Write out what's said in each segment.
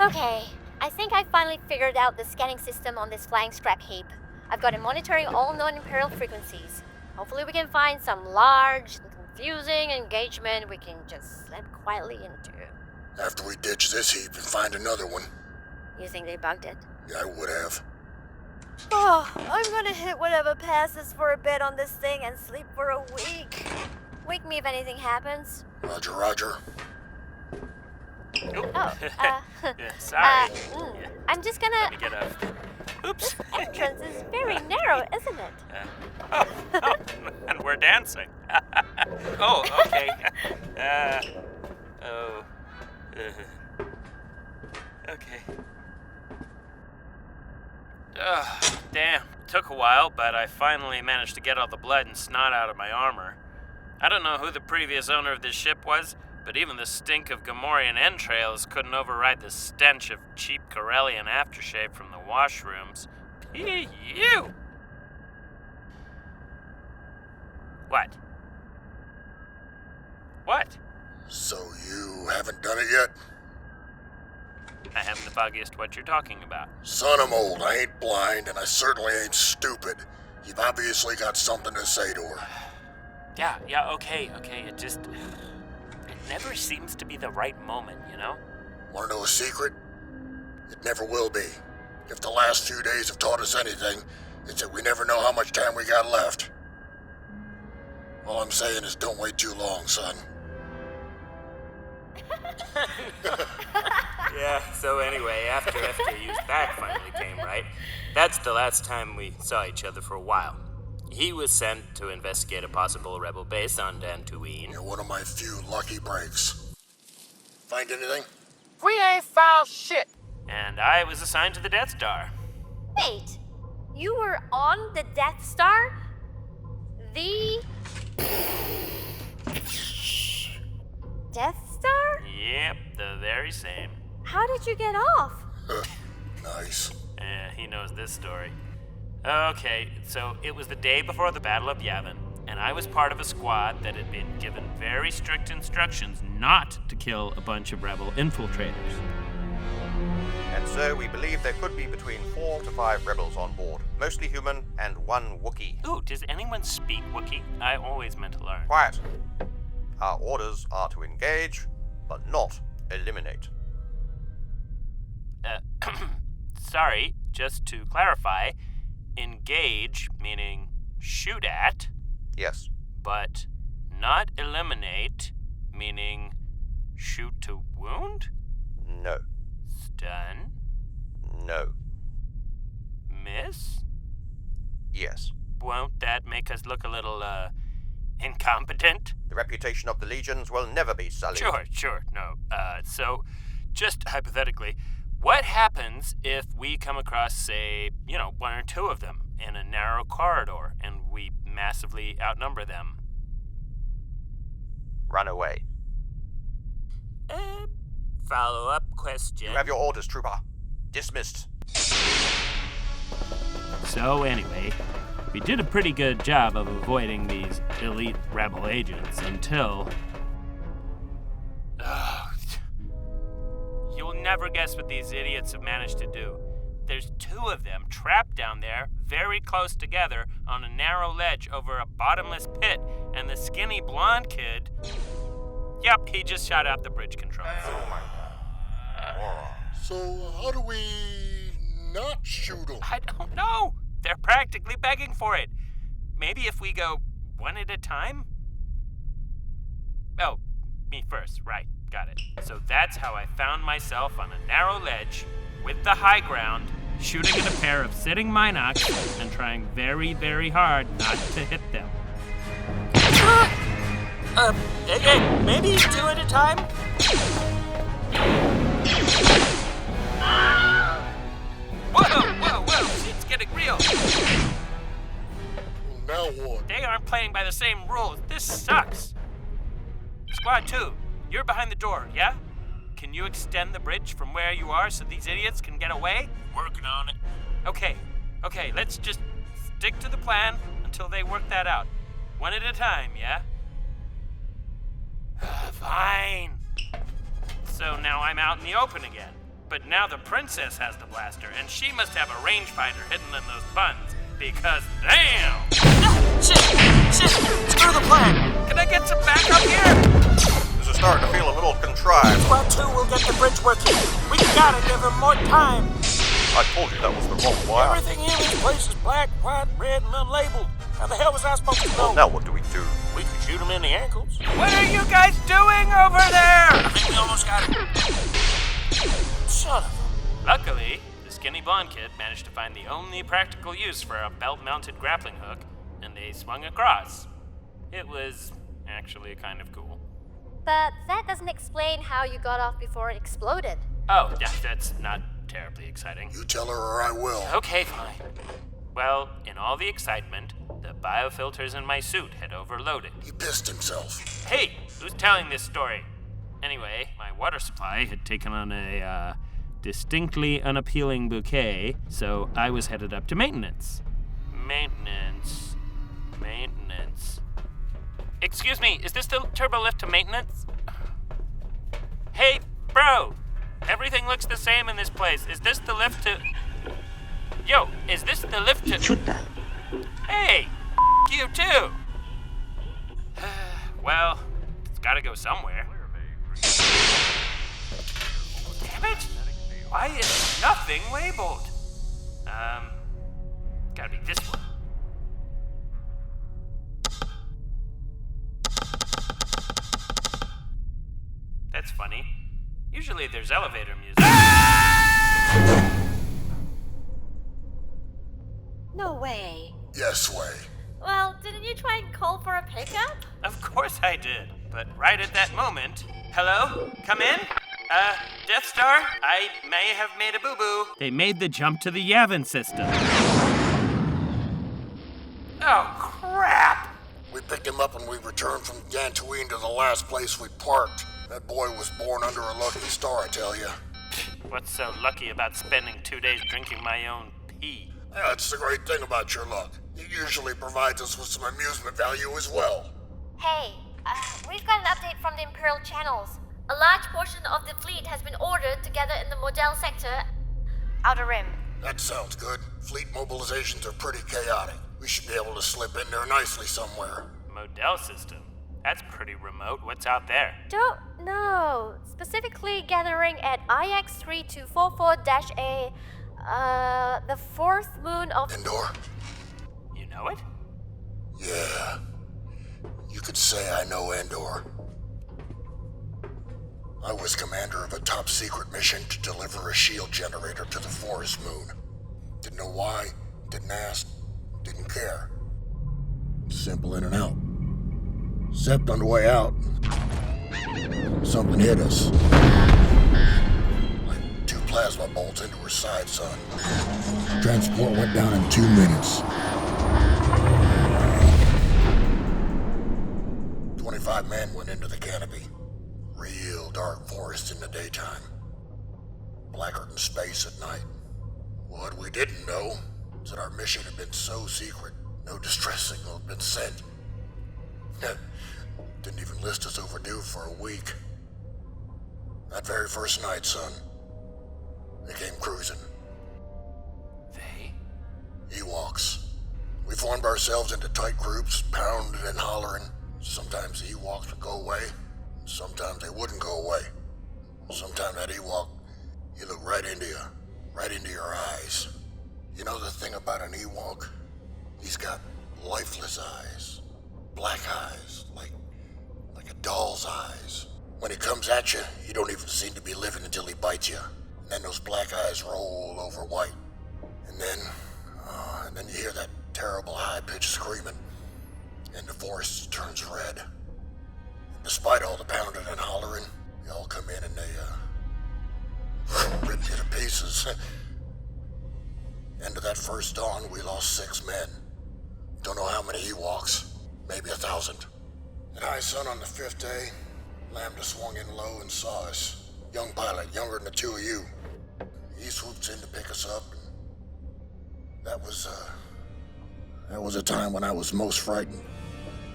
Okay, I think I finally figured out the scanning system on this flying scrap heap. I've got it monitoring all known Imperial frequencies. Hopefully we can find some large, confusing engagement we can just slip quietly into. After we ditch this heap and find another one. You think they bugged it? Yeah, I would have. Oh, I'm gonna hit whatever passes for a bit on this thing and sleep for a week. Wake me if anything happens. Roger, roger. Sorry. I'm just gonna... Let me get a... Oops. This entrance is very narrow, isn't it? And we're dancing. Oh, okay. Okay. Damn. Took a while, but I finally managed to get all the blood and snot out of my armor. I don't know who the previous owner of this ship was, but even the stink of Gamorrean entrails couldn't override the stench of cheap Corellian aftershave from the washrooms. Ew! What? What? So you haven't done it yet? I haven't the foggiest what you're talking about. Son, I'm old. I ain't blind, and I certainly ain't stupid. You've obviously got something to say to her. Yeah, okay. It never seems to be the right moment, you know? Want to know a secret? It never will be. If the last few days have taught us anything, it's that we never know how much time we got left. All I'm saying is don't wait too long, son. Yeah, so anyway, after FKU's back finally came, right? That's the last time we saw each other for a while. He was sent to investigate a possible rebel base on Dantooine. You're one of my few lucky breaks. Find anything? We ain't found shit. And I was assigned to the Death Star. Wait, you were on the Death Star? The... Death Star? Yep, the very same. How did you get off? Nice. Yeah, he knows this story. Okay, so it was the day before the Battle of Yavin, and I was part of a squad that had been given very strict instructions not to kill a bunch of rebel infiltrators. And so we believe there could be between 4 to 5 rebels on board, mostly human and 1 Wookiee. Ooh, does anyone speak Wookiee? I always meant to learn. Quiet. Our orders are to engage, but not eliminate. Sorry, just to clarify, engage meaning shoot at. Yes. But not eliminate meaning shoot to wound? No. Stun? No. Miss? Yes. Won't that make us look a little, incompetent? The reputation of the legions will never be sullied. Sure, no. So, just hypothetically, what happens if we come across, say, 1 or 2 of them in a narrow corridor and we massively outnumber them? Run away. Follow-up question. You have your orders, Trooper. Dismissed. So anyway, we did a pretty good job of avoiding these elite rebel agents until... You'll never guess what these idiots have managed to do. There's 2 of them trapped down there, very close together, on a narrow ledge over a bottomless pit, and the skinny blonde kid... Yep, he just shot out the bridge controls. So how do we not shoot them? I don't know. They're practically begging for it. Maybe if we go one at a time? Oh, me first, right. Got it. So that's how I found myself on a narrow ledge with the high ground, shooting at a pair of sitting Minocs and trying very, very hard not to hit them. Maybe 2 at a time? Whoa, shit's getting real. Now what? They aren't playing by the same rules. This sucks. Squad 2, you're behind the door, yeah? Can you extend the bridge from where you are so these idiots can get away? Working on it. Okay, let's just stick to the plan until they work that out. 1 at a time, yeah? Fine. So now I'm out in the open again. But now the princess has the blaster, and she must have a rangefinder hidden in those buns, because damn! Shit! Screw the plan! Can I get some backup here? This is starting to feel a little contrived. Squad 2 will get the bridge working. We gotta give him more time. I told you that was the wrong wire. Everything in this place is black, white, red, and unlabeled. How the hell was I supposed to know? Well, now what do we do? We could shoot him in the ankles. What are you guys doing over there? I think we almost got it. Son of a... Luckily, the skinny blonde kid managed to find the only practical use for a belt-mounted grappling hook, and they swung across. It was actually kind of cool. But that doesn't explain how you got off before it exploded. Oh, yeah, that's not terribly exciting. You tell her or I will. Okay, fine. Well, in all the excitement, the biofilters in my suit had overloaded. He pissed himself. Hey, who's telling this story? Anyway, my water supply had taken on a, distinctly unappealing bouquet, so I was headed up to maintenance. Maintenance. Excuse me, is this the turbo lift to maintenance? Hey, bro! Everything looks the same in this place. Is this the lift to... Yo, is this the lift to... Hey! You too! Well, it's gotta go somewhere. Damn it! Why is nothing labeled? Gotta be this one. That's funny. Usually there's elevator music. No way. Yes, way. Well, didn't you try and call for a pickup? Of course I did. But right at that moment... Hello? Come in? Death Star? I may have made a boo-boo. They made the jump to the Yavin system. Oh, crap! We picked him up when we returned from Dantooine to the last place we parked. That boy was born under a lucky star, I tell you. What's so lucky about spending 2 days drinking my own pee? That's the great thing about your luck. It usually provides us with some amusement value as well. Hey, we've got an update from the Imperial channels. A large portion of the fleet has been ordered to gather in the Model sector, Outer Rim. That sounds good. Fleet mobilizations are pretty chaotic. We should be able to slip in there nicely somewhere. Model system? That's pretty remote. What's out there? Don't know. Specifically gathering at IX3244-A, the fourth moon of... Endor? You know it? Yeah. You could say I know Endor. I was commander of a top-secret mission to deliver a shield generator to the forest moon. Didn't know why, didn't ask, didn't care. Simple in and out. Except on the way out, something hit us. Like 2 plasma bolts into her side, son. Transport went down in 2 minutes. 25 men went into the canopy. Real dark forest in the daytime. Blacker than space at night. What we didn't know is that our mission had been so secret, no distress signal had been sent. Didn't even list us overdue for a week. That very first night, son, they came cruising. They? Ewoks. We formed ourselves into tight groups, pounding and hollering. Sometimes the Ewoks would go away, sometimes they wouldn't go away. Sometimes that Ewok, he looked right into you, right into your eyes. You know the thing about an Ewok? He's got lifeless eyes, black eyes, like a doll's eyes. When he comes at you, you don't even seem to be living until he bites you. And then those black eyes roll over white. And then you hear that terrible high-pitched screaming, and the forest turns red. Despite all the pounding and hollering, they all come in and they, rip you to pieces. End of that first dawn, we lost 6 men. Don't know how many Ewoks, maybe 1,000. And I, son, on the 5th day, Lambda swung in low and saw us. Young pilot, younger than the 2 of you. He swoops in to pick us up. And that was a time when I was most frightened,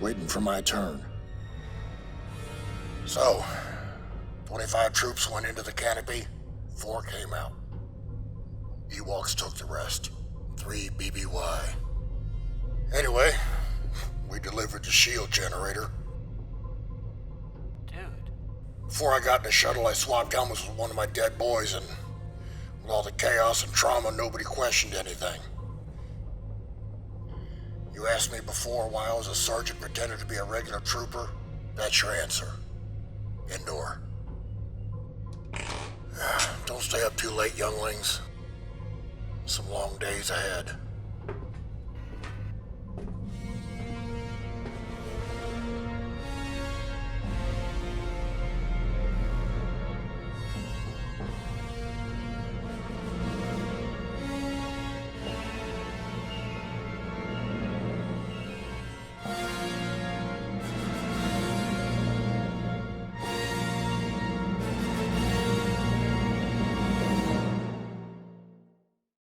waiting for my turn. So, 25 troops went into the canopy, 4 came out. Ewoks took the rest. 3 BBY. Anyway, we delivered the shield generator. Dude. Before I got in the shuttle, I swapped helmets with one of my dead boys, and with all the chaos and trauma, nobody questioned anything. You asked me before why I was a sergeant pretending to be a regular trooper. That's your answer. Endor. Don't stay up too late, younglings. Some long days ahead.